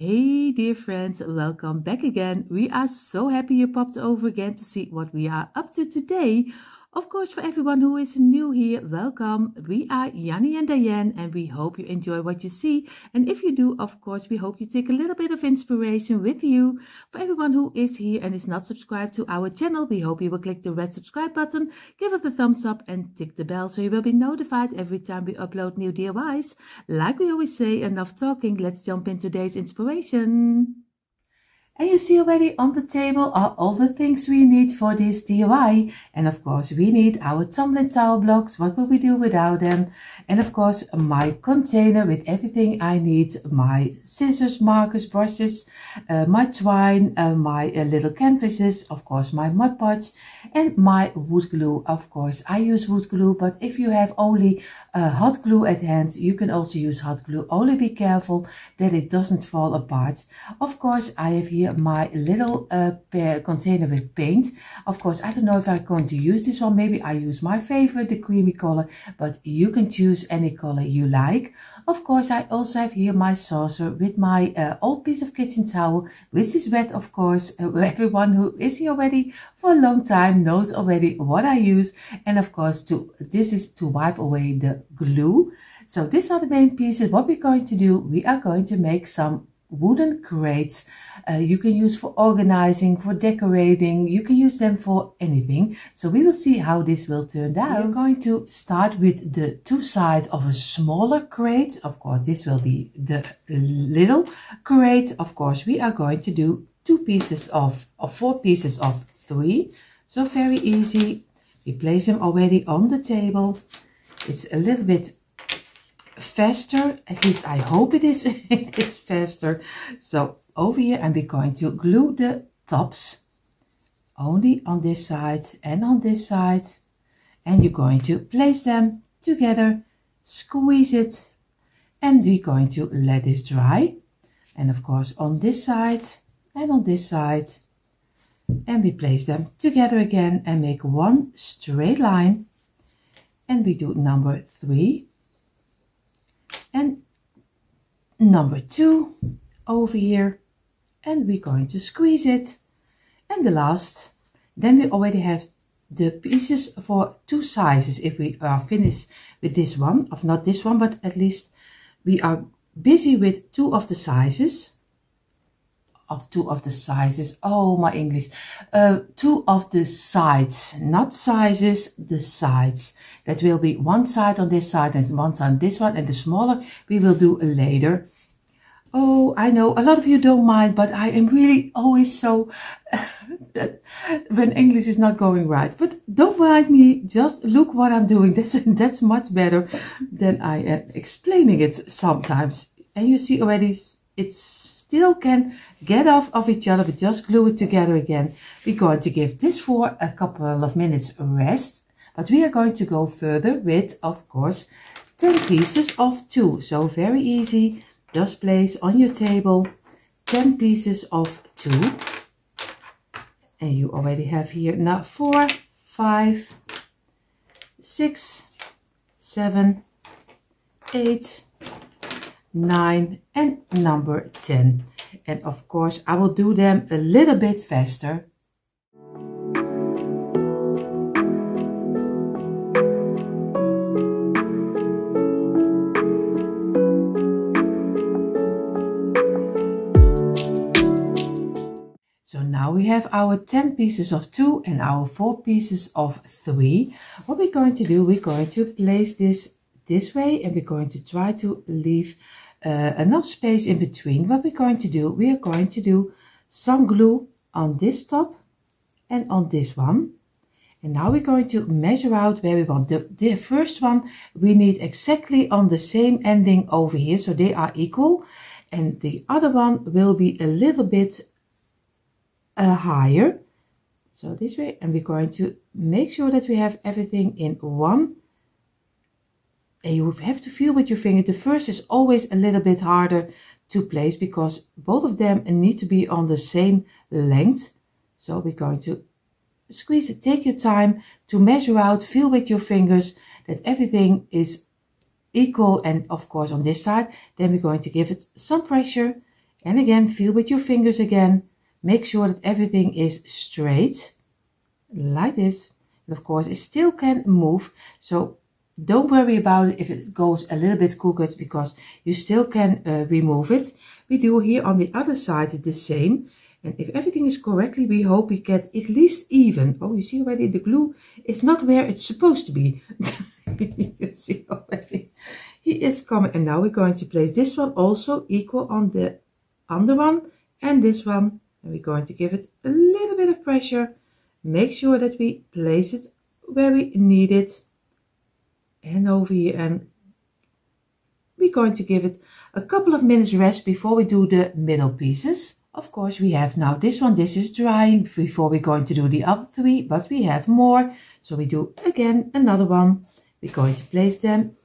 Hey dear friends, welcome back again. We are so happy you popped over again to see what we are up to today. Of course, for everyone who is new here, welcome. We are Janny and Dyanne and we hope you enjoy what you see. And if you do, of course, we hope you take a little bit of inspiration with you. For everyone who is here and is not subscribed to our channel, we hope you will click the red subscribe button, give us a thumbs up and tick the bell so you will be notified every time we upload new DIYs. Like we always say, enough talking, let's jump into today's inspiration. And you see already on the table are all the things we need for this DIY. And of course we need our tumbling towel blocks. What will we do without them? And of course my container with everything I need. My scissors, markers, brushes, my twine, my little canvases, of course my mud pots and my wood glue. Of course I use wood glue, but if you have only hot glue at hand, you can also use hot glue. Only be careful that it doesn't fall apart. Of course I have here my little container with paint. Of course, I don't know if I'm going to use this one. Maybe I use my favorite, the creamy color, but you can choose any color you like. Of course, I also have here my saucer with my old piece of kitchen towel, which is wet, of course. Everyone who is here already for a long time knows already what I use. And of course, this is to wipe away the glue. So these are the main pieces. What we're going to do, we are going to make some wooden crates. You can use for organizing, for decorating, you can use them for anything. So we will see how this will turn out. We're going to start with the two sides of a smaller crate. Of course, this will be the little crate. Of course, we are going to do four pieces of 3. So very easy. We place them already on the table. It's a little bit faster, at least I hope it is. It is faster. So over here and we're going to glue the tops only on this side and on this side, and you're going to place them together, squeeze it, and we're going to let this dry. And of course on this side and on this side, and we place them together again and make one straight line. And we do number 3 and number 2 over here, and we're going to squeeze it. And the last, then we already have the pieces for 2 sizes. If we are finished with this one, of not this one, but at least we are busy with 2 of the sizes. Oh, my English. 2 of the sides, not sizes, the sides. That will be one side on this side and one side on this one, and the smaller we will do later. Oh, I know a lot of you don't mind, but I am really always so when English is not going right. But don't mind me, just look what I'm doing. That's much better than I am explaining it sometimes. And you see already it still can get off of each other, but just glue it together again. We're going to give this for a couple of minutes rest, but we are going to go further with, of course, 10 pieces of 2. So very easy. Just place on your table 10 pieces of 2. And you already have here now 4, 5, 6, 7, 8, 9 and number 10. And of course I will do them a little bit faster. So now we have our 10 pieces of 2 and our 4 pieces of 3. What we're going to do, we're going to place this way, and we're going to try to leave enough space in between. What we're going to do, we are going to do some glue on this top and on this one. And now we're going to measure out where we want. The first one we need exactly on the same ending over here, so they are equal. And the other one will be a little bit higher, so this way. And we're going to make sure that we have everything in one. And you have to feel with your finger. The first is always a little bit harder to place because both of them need to be on the same length. So we're going to squeeze it. Take your time to measure out, feel with your fingers that everything is equal. And of course on this side, then we're going to give it some pressure And again, feel with your fingers again. Make sure that everything is straight, like this. And of course, it still can move, so don't worry about it if it goes a little bit crooked, because you still can remove it. We do here on the other side the same. And if everything is correctly, we hope we get at least even. Oh, you see already the glue is not where it's supposed to be. You see already. He is coming. And now we're going to place this one also equal on the under one and this one. And we're going to give it a little bit of pressure. Make sure that we place it where we need it. And over here. And we're going to give it a couple of minutes rest before we do the middle pieces. Of course, we have now this one. This is drying before we're going to do the other three, but we have more. So we do again another one. We're going to place them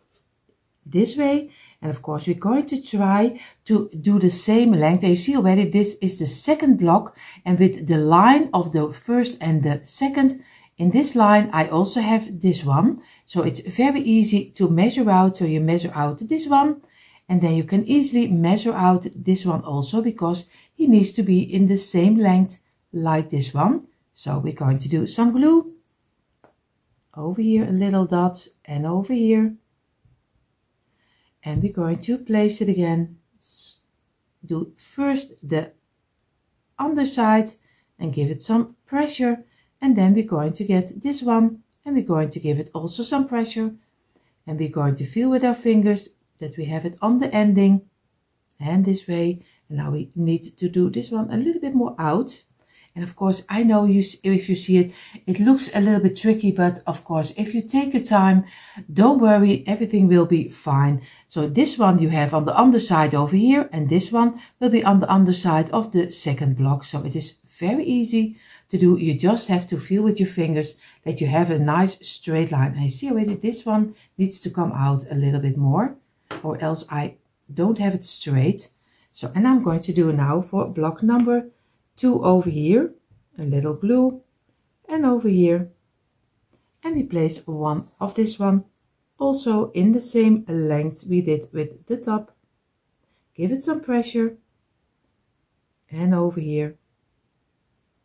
this way. And of course, we're going to try to do the same length. And you see already this is the second block. And with the line of the first and the second, in this line, I also have this one. So it's very easy to measure out. So you measure out this one. And then you can easily measure out this one also, because he needs to be in the same length like this one. So we're going to do some glue. Over here a little dot and over here. And we're going to place it again. Do first the underside and give it some pressure. And then we're going to get this one and we're going to give it also some pressure. And we're going to feel with our fingers that we have it on the ending and this way. And now we need to do this one a little bit more out. And of course, I know if you see it, it looks a little bit tricky, but of course, if you take your time, don't worry, everything will be fine. So this one you have on the underside over here, and this one will be on the underside of the second block. So it is very easy to do. You just have to feel with your fingers that you have a nice straight line. And you see already this one needs to come out a little bit more, or else I don't have it straight. So, and I'm going to do now for block number 2 over here, a little glue, and over here, and we place one of this one also in the same length we did with the top. Give it some pressure, and over here.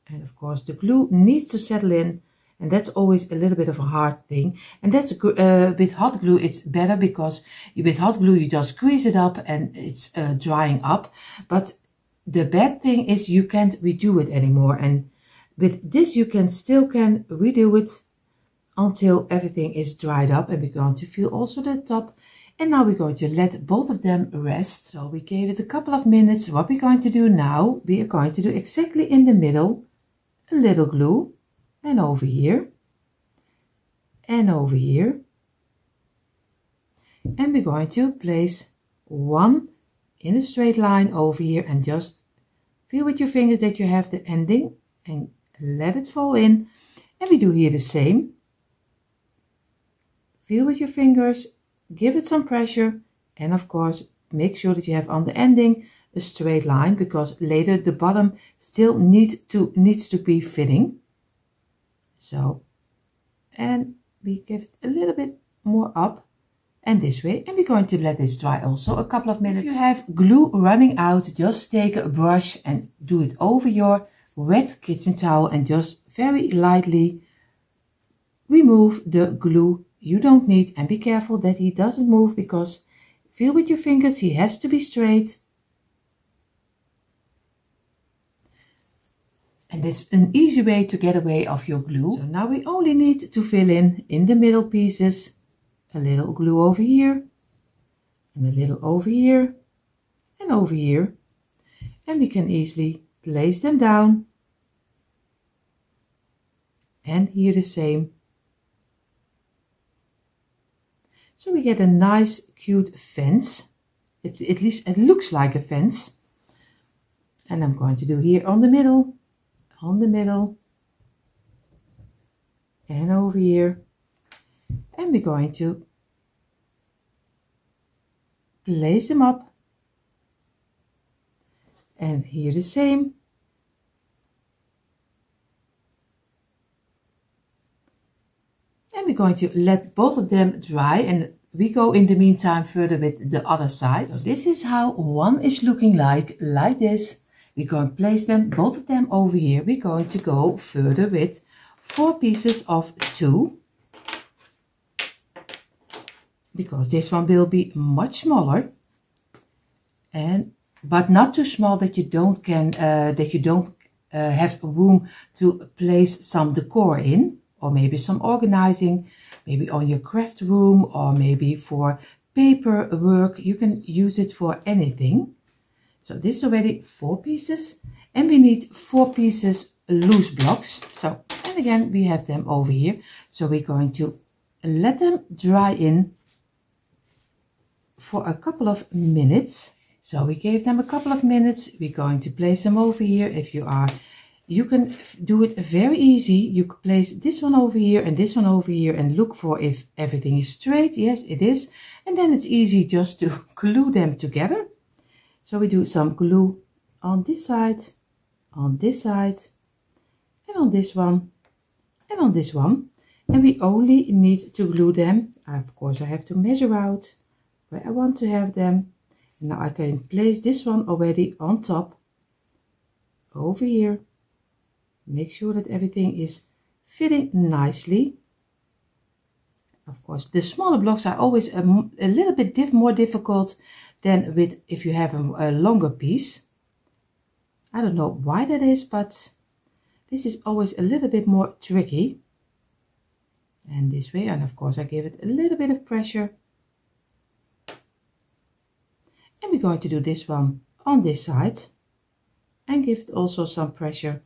And of course the glue needs to settle in, and that's always a little bit of a hard thing. And that's with hot glue it's better, because with hot glue you just squeeze it up and it's drying up. But the bad thing is you can't redo it anymore, and with this you can still redo it until everything is dried up. And we're going to feel also the top. And now we're going to let both of them rest. So we gave it a couple of minutes. What we're going to do now, we are going to do exactly in the middle a little glue, and over here and over here, and we're going to place one in a straight line over here, and just feel with your fingers that you have the ending and let it fall in. And we do here the same. Feel with your fingers, give it some pressure, and of course make sure that you have on the ending a straight line, because later the bottom still needs to be fitting. So, and we give it a little bit more up and this way, and we're going to let this dry also a couple of minutes. If you have glue running out, just take a brush and do it over your wet kitchen towel and just very lightly remove the glue you don't need. And be careful that he doesn't move, because feel with your fingers, he has to be straight. And this is an easy way to get away of your glue. So now we only need to fill in the middle pieces, a little glue over here, and a little over here, and over here. And we can easily place them down. And here the same. So we get a nice, cute fence. At least it looks like a fence. And I'm going to do here on the middle, and over here. And we're going to place them up. And here the same. And we're going to let both of them dry, and we go in the meantime further with the other side. So this is how one is looking like this. We're going to place them, both of them over here. We're going to go further with 4 pieces of 2. Because this one will be much smaller. But not too small that you don't have room to place some decor in, or maybe some organizing, maybe on your craft room, or maybe for paper work. You can use it for anything. So this is already 4 pieces, and we need 4 pieces loose blocks. So, and again, we have them over here. So we're going to let them dry in for a couple of minutes. So we gave them a couple of minutes. We're going to place them over here. You can do it very easy. You can place this one over here and this one over here and look for if everything is straight. Yes, it is. And then it's easy just to glue them together. So we do some glue on this side, and on this one, and on this one. And we only need to glue them. Of course, I have to measure out where I want to have them. Now I can place this one already on top, over here. Make sure that everything is fitting nicely. Of course, the smaller blocks are always a little bit more difficult than with if you have a longer piece. I don't know why that is, but this is always a little bit more tricky. And this way, and of course I give it a little bit of pressure. And we're going to do this one on this side and give it also some pressure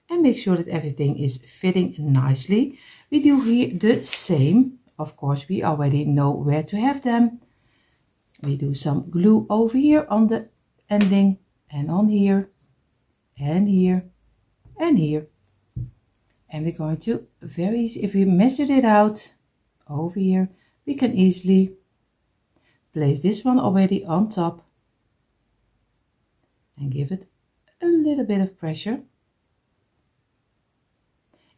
and make sure that everything is fitting nicely. We do here the same. Of course, we already know where to have them. We do some glue over here on the ending and on here and here and here. And we're going to, very easy, if we measured it out over here, we can easily place this one already on top and give it a little bit of pressure.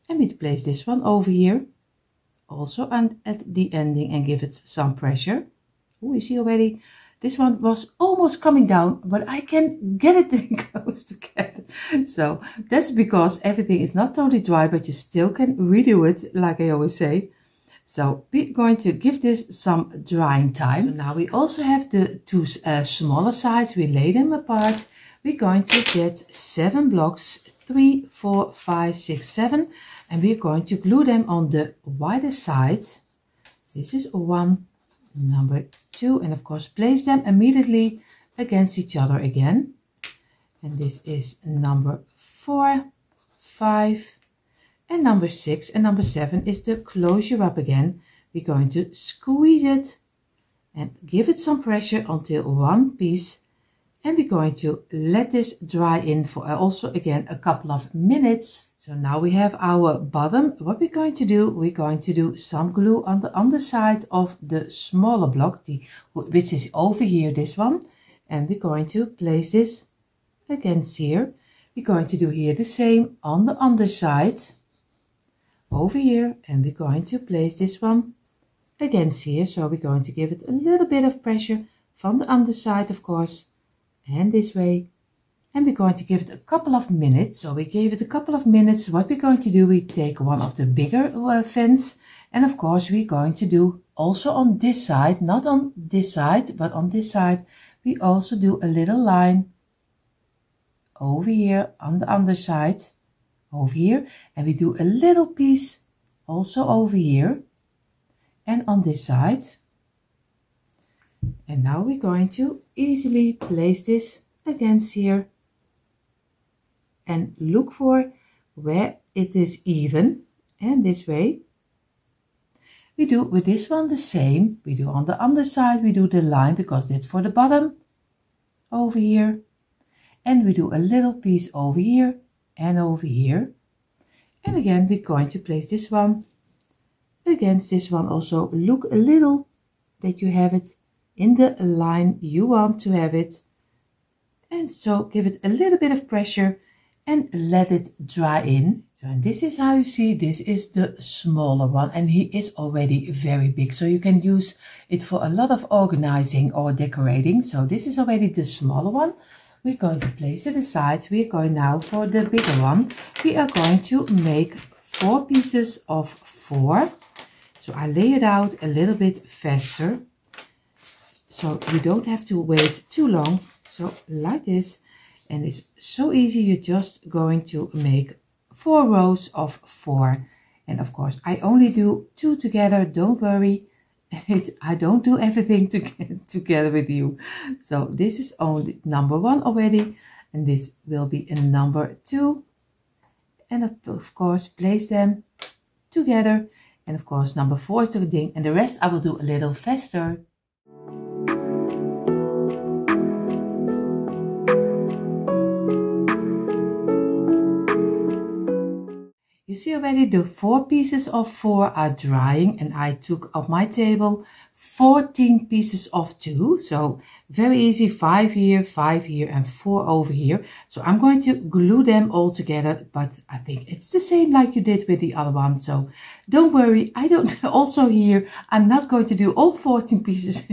And we place this one over here also at the ending and give it some pressure. Oh, you see already this one was almost coming down, but I can get it close together. So that's because everything is not totally dry, but you still can redo it, like I always say. So we're going to give this some drying time. So now we also have the 2 smaller sides. We lay them apart. We're going to get 7 blocks, 3, 4, 5, 6, 7, and we're going to glue them on the wider side. This is 1, number 2, and of course place them immediately against each other again. And this is number 4, 5, and number 6, and number 7 is the closure up again. We're going to squeeze it and give it some pressure until one piece. And we're going to let this dry in for also again a couple of minutes. So now we have our bottom. What we're going to do, we're going to do some glue on the underside of the smaller block, which is over here, this one. And we're going to place this against here. We're going to do here the same on the underside, over here. And we're going to place this one against here. So we're going to give it a little bit of pressure from the underside, of course. And this way, and we're going to give it a couple of minutes. So we gave it a couple of minutes. What we're going to do, we take one of the bigger fins, and of course we're going to do also on this side, not on this side, but on this side, we also do a little line over here on the underside, over here, and we do a little piece also over here and on this side. And now we're going to easily place this against here and look for where it is even, and this way. We do with this one the same. We do on the underside, we do the line because that's for the bottom over here, and we do a little piece over here and over here. And again we're going to place this one against this one also. Look a little that you have it in the line you want to have it, and so give it a little bit of pressure and let it dry in. So, and this is how you see, this is the smaller one, and he is already very big. So you can use it for a lot of organizing or decorating. So this is already the smaller one. We're going to place it aside. We're going now for the bigger one. We are going to make 4 pieces of 4. So I lay it out a little bit faster, so you don't have to wait too long. So like this, and it's so easy. You're just going to make 4 rows of 4. And of course, I only do 2 together. Don't worry. I don't do everything together with you. So this is only number 1 already. And this will be in number 2. And of course, place them together. And of course, number 4 is the ding. And the rest I will do a little faster. You see already the 4 pieces of 4 are drying, and I took off my table 14 pieces of 2. So very easy, 5 here, 5 here, and 4 over here. So I'm going to glue them all together, but I think it's the same like you did with the other one. So don't worry, I don't also here, I'm not going to do all 14 pieces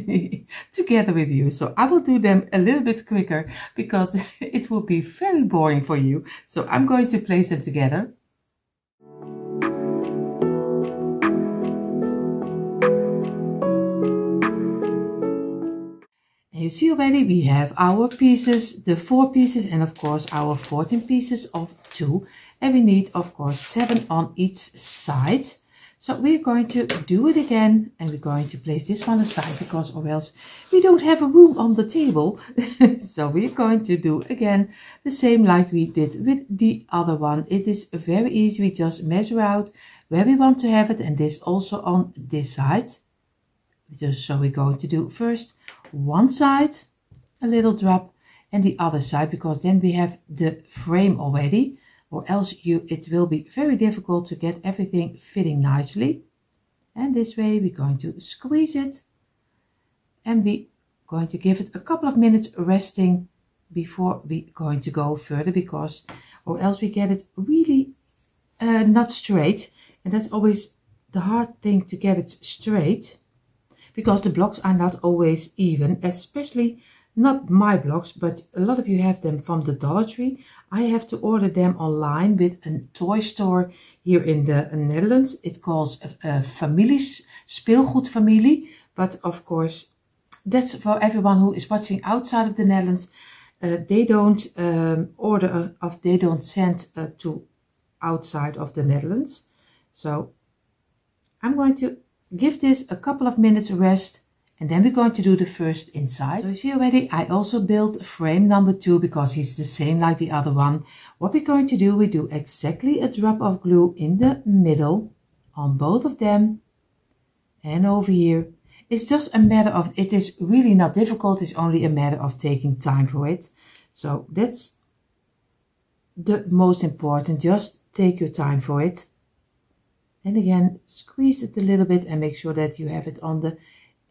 together with you. So I will do them a little bit quicker because it will be very boring for you. So I'm going to place them together. You see already we have our pieces, the 4 pieces, and of course our 14 pieces of 2, and we need of course 7 on each side. So we're going to do it again, and we're going to place this one aside because or else we don't have a room on the table. So we're going to do again the same like we did with the other one. It is very easy. We just measure out where we want to have it, and this also on this side. So we're going to do first one side, a little drop, and the other side, because then we have the frame already, or else it will be very difficult to get everything fitting nicely. And this way we're going to squeeze it, and we're going to give it a couple of minutes resting before we're going to go further, because or else we get it really not straight, and that's always the hard thing, to get it straight, because the blocks are not always even, especially not my blocks, but a lot of you have them from the Dollar Tree. I have to order them online with a toy store here in the Netherlands. It calls families, speelgoedfamilie, but of course that's for everyone who is watching outside of the Netherlands. They don't they don't send to outside of the Netherlands. So I'm going to give this a couple of minutes rest, and then we're going to do the first inside. So you see already I also built frame number 2 because he's the same like the other one. What we're going to do, we do exactly a drop of glue in the middle on both of them and over here. It's just a matter of, it is really not difficult, it's only a matter of taking time for it. So that's the most important, just take your time for it. And again, squeeze it a little bit and make sure that you have it on the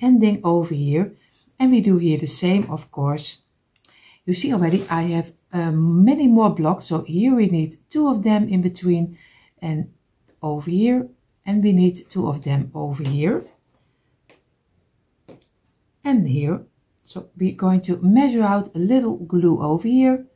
ending over here. And we do here the same, of course. You see already I have many more blocks. So here we need 2 of them in between and over here. And we need 2 of them over here. And here. So we're going to measure out a little glue over here,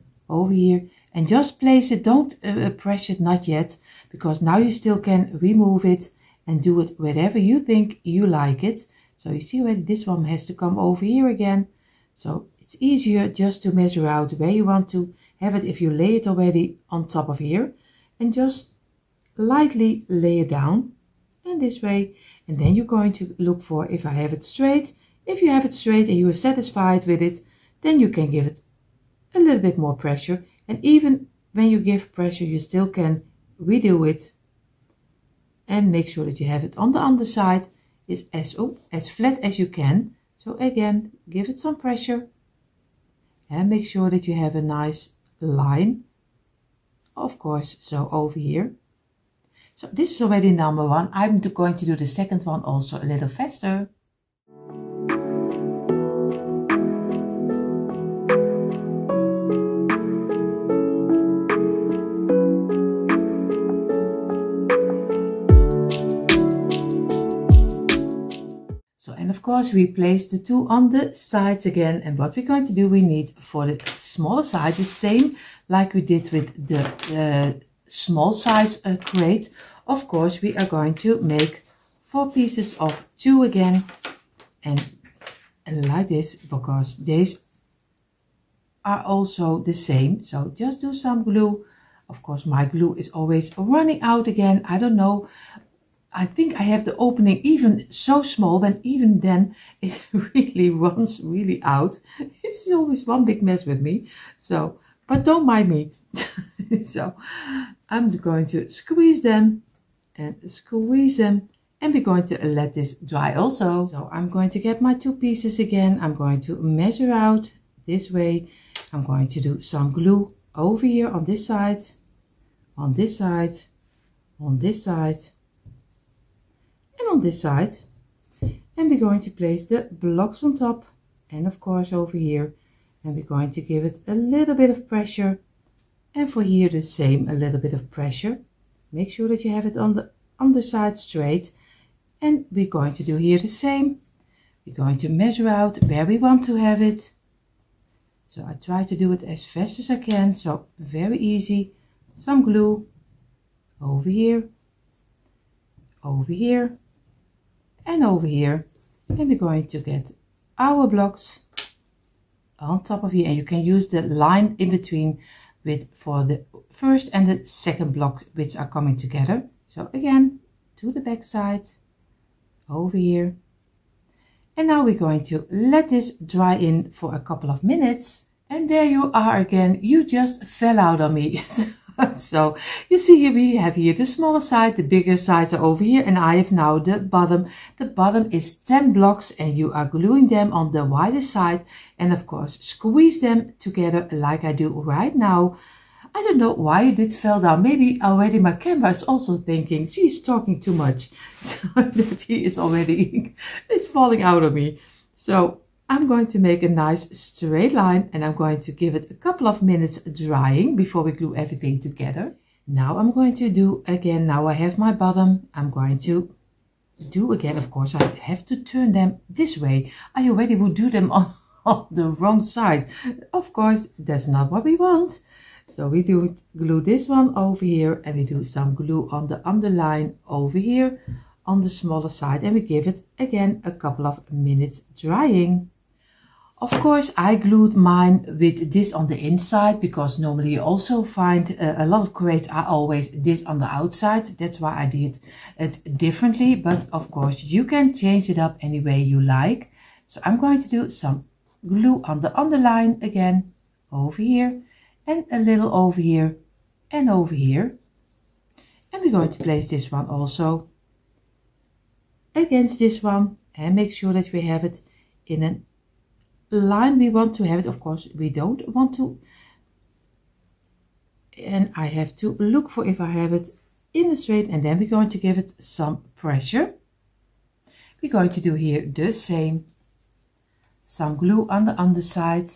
and just place it. Don't press it, not yet, because now you still can remove it and do it wherever you think you like it. So you see already this one has to come over here again. So it's easier just to measure out where you want to have it if you lay it already on top of here, and just lightly lay it down in this way. And then you're going to look for if I have it straight. If you have it straight and you are satisfied with it, then you can give it a little bit more pressure. And even when you give pressure, you still can redo it and make sure that you have it on the underside is as flat as you can. So again, give it some pressure and make sure that you have a nice line, of course. So over here. So this is already number 1. I'm going to do the second one also a little faster. course, we place the two on the sides again. And what we're going to do, we need for the smaller side, the same like we did with the small size crate. Of course, we are going to make 4 pieces of 2 again. And like this, because these are also the same. So just do some glue. Of course, my glue is always running out again. I don't know. I think I have the opening even so small, but even then it really runs really out. It's always one big mess with me. So, but don't mind me. So I'm going to squeeze them and squeeze them. And we're going to let this dry also. So I'm going to get my 2 pieces again. I'm going to measure out this way. I'm going to do some glue over here on this side, on this side, on this side, and on this side. And we're going to place the blocks on top and of course over here. And we're going to give it a little bit of pressure. And for here the same, a little bit of pressure. Make sure that you have it on the underside straight. And we're going to do here the same. We're going to measure out where we want to have it. So I try to do it as fast as I can. So very easy. Some glue over here, over here, and over here. And we're going to get our blocks on top of here. And you can use the line in between for the first and the second block, which are coming together. So again, to the back side, over here. And now we're going to let this dry in for a couple of minutes. And there you are again. You just fell out on me. So you see here we have here the smaller side, the bigger sides are over here, and I have now the bottom. The bottom is 10 blocks and you are gluing them on the wider side, and of course squeeze them together like I do right now. I don't know why it did fell down. Maybe already my camera is also thinking she's talking too much. So that he is already, it's falling out of me. So I'm going to make a nice straight line and I'm going to give it a couple of minutes drying before we glue everything together. Now I'm going to do again, now I have my bottom. I'm going to do again, of course, I have to turn them this way. I already would do them on the wrong side. Of course, that's not what we want. So we do glue this one over here and we do some glue on the underline over here on the smaller side, and we give it again a couple of minutes drying. Of course, I glued mine with this on the inside because normally you also find a lot of crates are always this on the outside. That's why I did it differently, but of course you can change it up any way you like. So I'm going to do some glue on the underline again over here. And a little over here and over here. And we're going to place this one also against this one. And make sure that we have it in a line we want to have it. Of course, we don't want to. And I have to look for if I have it in a straight. And then we're going to give it some pressure. We're going to do here the same. Some glue on the underside.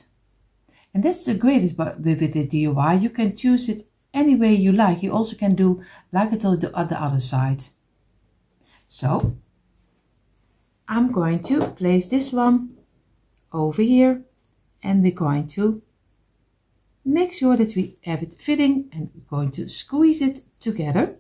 And that's the greatest with the DIY. You can choose it any way you like. You also can do like I told you on the other side. So I'm going to place this one over here. And we're going to make sure that we have it fitting. And we're going to squeeze it together.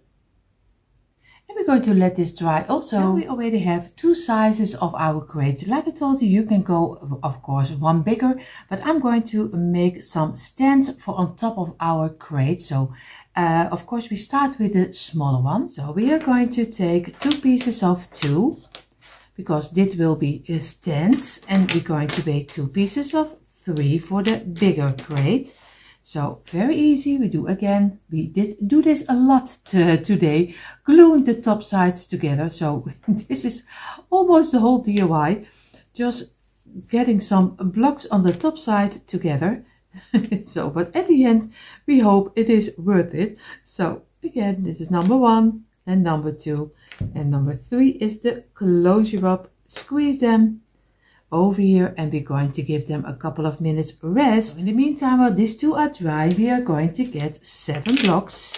And we're going to let this dry also. Now we already have 2 sizes of our crates. Like I told you, you can go, of course, one bigger. But I'm going to make some stands for on top of our crate. So, of course, we start with the smaller one. So we are going to take 2 pieces of 2. Because this will be stands. And we're going to make 2 pieces of 3 for the bigger crate. So very easy. We do again. We did do this a lot today, gluing the top sides together. So this is almost the whole DIY, just getting some blocks on the top side together. So, but at the end, we hope it is worth it. So again, this is number 1 and number 2, and number 3 is the closure up. Squeeze them over here and we're going to give them a couple of minutes rest. In the meantime, while these 2 are dry, we are going to get 7 blocks,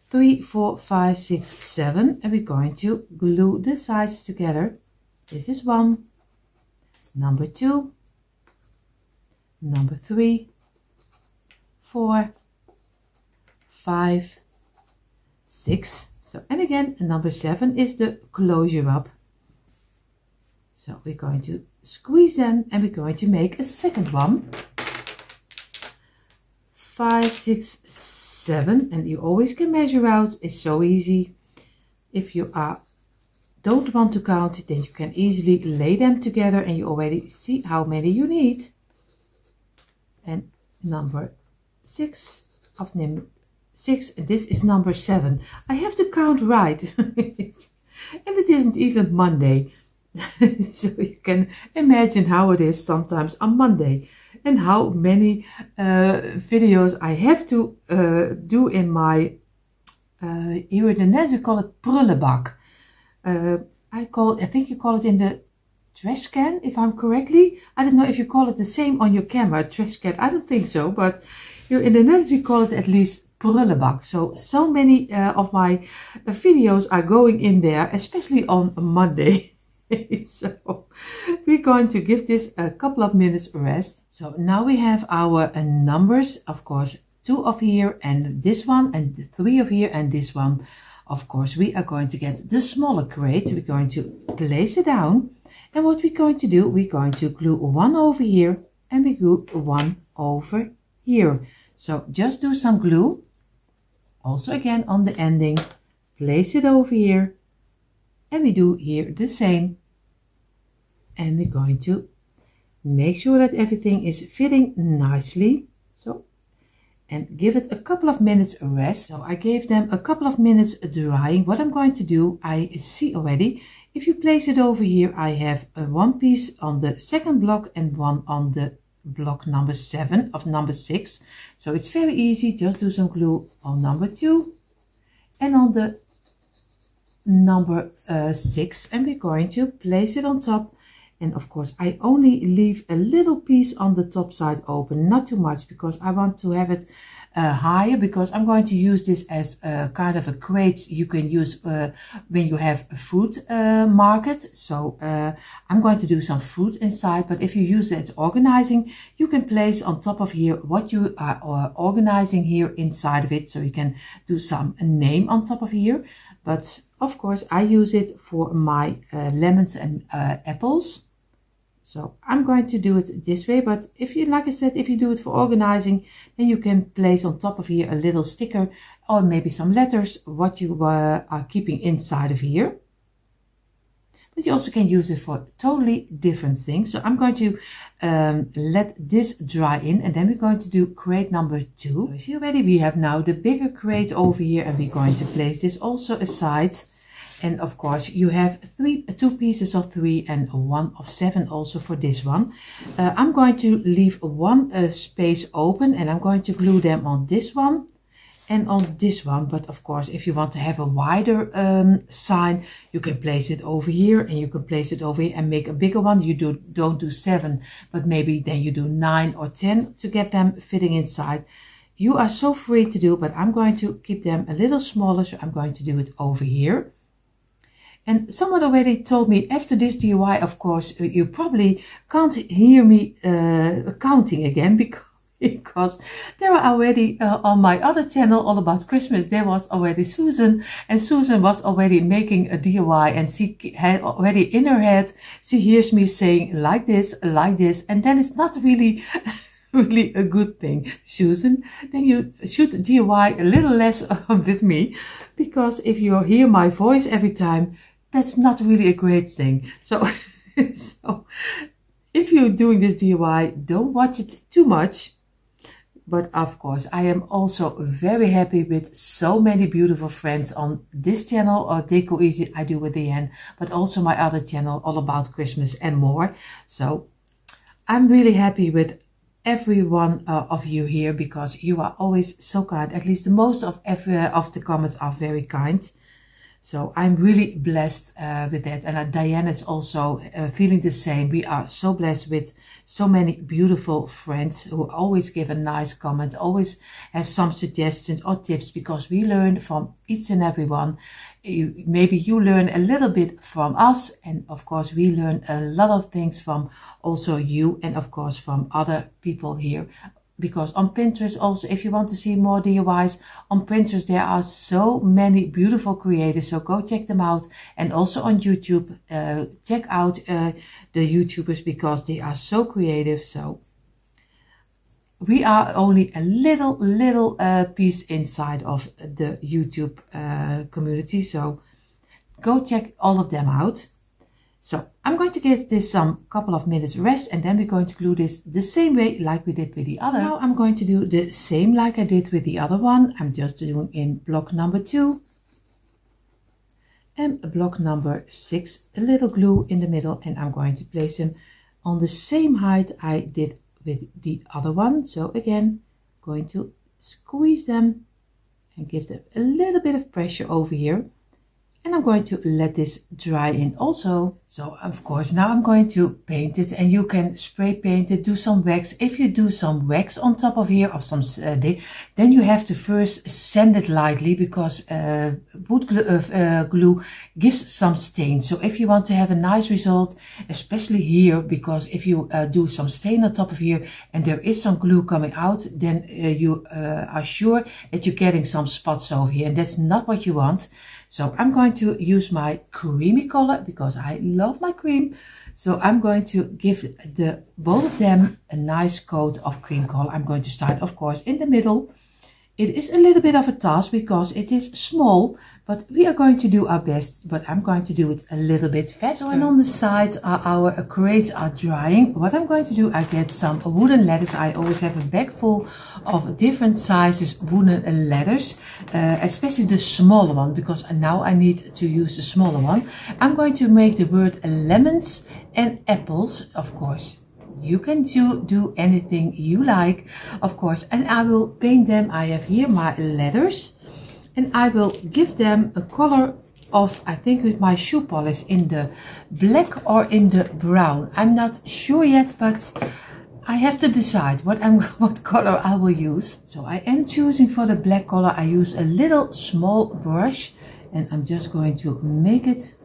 3, 4, 5, 6, 7, and we're going to glue the sides together. This is 1, number 2, number 3, 4, 5, 6. So, and again, number 7 is the closure up. So we're going to squeeze them and we're going to make a second one. 5, 6, 7, and you always can measure out. It's so easy. If you don't want to count, then you can easily lay them together and you already see how many you need. And number 6 of number 6, and this is number 7. I have to count right. And it isn't even Monday. So you can imagine how it is sometimes on Monday and how many videos I have to do in my here in the net we call it prullenbak. I think you call it in the trash can, if I'm correctly. I don't know if you call it the same on your camera, trash can. I don't think so, but here in the net we call it at least prullenbak. So many of my videos are going in there, especially on Monday. So we're going to give this a couple of minutes rest. So now we have our numbers, of course, 2 of here and this one, and 3 of here and this one. Of course, we are going to get the smaller crate. We're going to place it down, and what we're going to do, we're going to glue one over here and we glue one over here. So just do some glue. Also again on the ending, place it over here, and we do here the same. And we're going to make sure that everything is fitting nicely. So, and give it a couple of minutes rest. So I gave them a couple of minutes drying. What I'm going to do, I see already, if you place it over here, I have one piece on the second block and one on the block number 7 of number 6. So it's very easy. Just do some glue on number 2 and on the number 6, and we're going to place it on top. And of course, I only leave a little piece on the top side open, not too much, because I want to have it higher, because I'm going to use this as a kind of a crate you can use when you have a fruit market. So I'm going to do some fruit inside, but if you use it as organizing, you can place on top of here what you are organizing here inside of it. So you can do some name on top of here. But of course, I use it for my lemons and apples. So I'm going to do it this way, but if you, like I said, if you do it for organizing, then you can place on top of here a little sticker or maybe some letters, what you are keeping inside of here. But you also can use it for totally different things. So I'm going to let this dry in, and then we're going to do crate number 2. So you see already, we have now the bigger crate over here, and we're going to place this also aside. And of course, you have 2 pieces of 3 and 1 of 7 also for this one. I'm going to leave one space open, and I'm going to glue them on this one and on this one. But of course, if you want to have a wider sign, you can place it over here, and you can place it over here and make a bigger one. You don't do 7, but maybe then you do 9 or 10 to get them fitting inside. You are so free to do, but I'm going to keep them a little smaller, so I'm going to do it over here. And someone already told me after this DIY, of course, you probably can't hear me counting again, because there are already on my other channel all about Christmas, there was already Susan, and Susan was already making a DIY, and she had already in her head, she hears me saying like this, and then it's not really really a good thing, Susan. Then you should DIY a little less with me, because if you hear my voice every time, that's not really a great thing. So, so if you're doing this DIY, don't watch it too much. But of course, I am also very happy with so many beautiful friends on this channel, or decoeasy I do with Dyanne, but also my other channel all about Christmas and more. So I'm really happy with every one of you here, because you are always so kind. At least the most of the comments are very kind. So I'm really blessed with that. And Dyanne is also feeling the same. We are so blessed with so many beautiful friends who always give a nice comment, always have some suggestions or tips, because we learn from each and every one. Maybe you learn a little bit from us, and of course we learn a lot of things from also you, and of course from other people here. Because on Pinterest also, if you want to see more DIYs, on Pinterest there are so many beautiful creators, so go check them out. And also on YouTube, check out the YouTubers, because they are so creative. So we are only a little piece inside of the YouTube community, so go check all of them out. So I'm going to give this some couple of minutes rest, and then we're going to glue this the same way like we did with the other. Now I'm going to do the same like I did with the other one. I'm just doing in block number 2 and block number 6, a little glue in the middle, and I'm going to place them on the same height I did with the other one. So again, going to squeeze them and give them a little bit of pressure over here. And I'm going to let this dry in also. So of course now I'm going to paint it, and you can spray paint it, do some wax. If you do some wax on top of here, or some then you have to first sand it lightly, because wood glue gives some stain. So if you want to have a nice result, especially here, because if you do some stain on top of here and there is some glue coming out, then you are sure that you're getting some spots over here, and that's not what you want. So I'm going to use my creamy color, because I love my cream. So I'm going to give both of them a nice coat of cream color. I'm going to start, of course, in the middle. It is a little bit of a task because it is small, but we are going to do our best. But I'm going to do it a little bit faster. So, and on the sides our crates are drying. What I'm going to do, I get some wooden ladders. I always have a bag full of different sizes wooden ladders, especially the smaller one, because now I need to use the smaller one. I'm going to make the word lemons and apples, of course. You can do anything you like, of course, and I will paint them. I have here my letters, and I will give them a color of, I think, with my shoe polish in the black or in the brown. I'm not sure yet, but I have to decide what color I will use. So I am choosing for the black color. I use a little small brush, and I'm just going to make it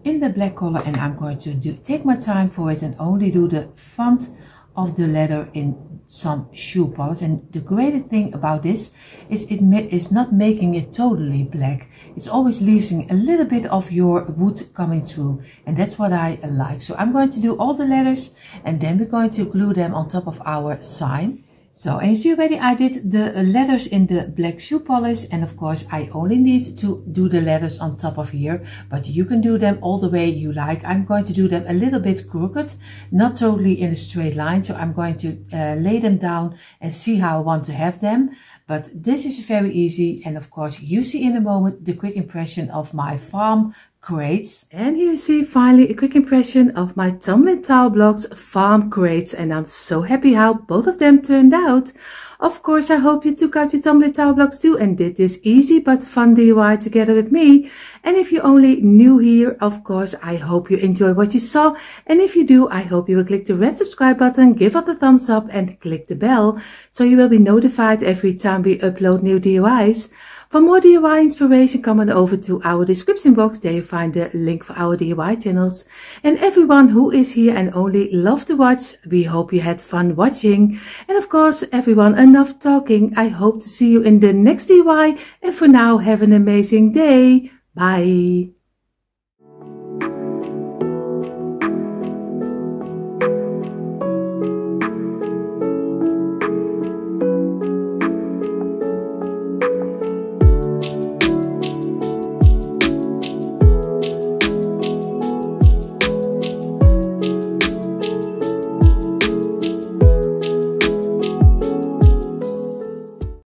in the black color, and I'm going to take my time for it and only do the front of the letter in some shoe polish. And the great thing about this is it is not making it totally black. It's always leaving a little bit of your wood coming through, and that's what I like. So I'm going to do all the letters, and then we're going to glue them on top of our sign. So, and you see already I did the letters in the black shoe polish, and of course I only need to do the letters on top of here, but you can do them all the way you like. I'm going to do them a little bit crooked, not totally in a straight line, so I'm going to lay them down and see how I want to have them. But this is very easy, and of course you see in a moment the quick impression of my farm crates. And here you see finally a quick impression of my Tumbling Tile Blocks farm crates, and I'm so happy how both of them turned out. Of course, I hope you took out your Tumbling Tile Blocks too and did this easy but fun DIY together with me. And if you're only new here, of course, I hope you enjoy what you saw. And if you do, I hope you will click the red subscribe button, give us a thumbs up and click the bell, so you will be notified every time we upload new DIYs. For more DIY inspiration, come on over to our description box. There you find the link for our DIY channels. And everyone who is here and only love to watch, we hope you had fun watching. And of course, everyone, enough talking. I hope to see you in the next DIY. And for now, have an amazing day. Bye.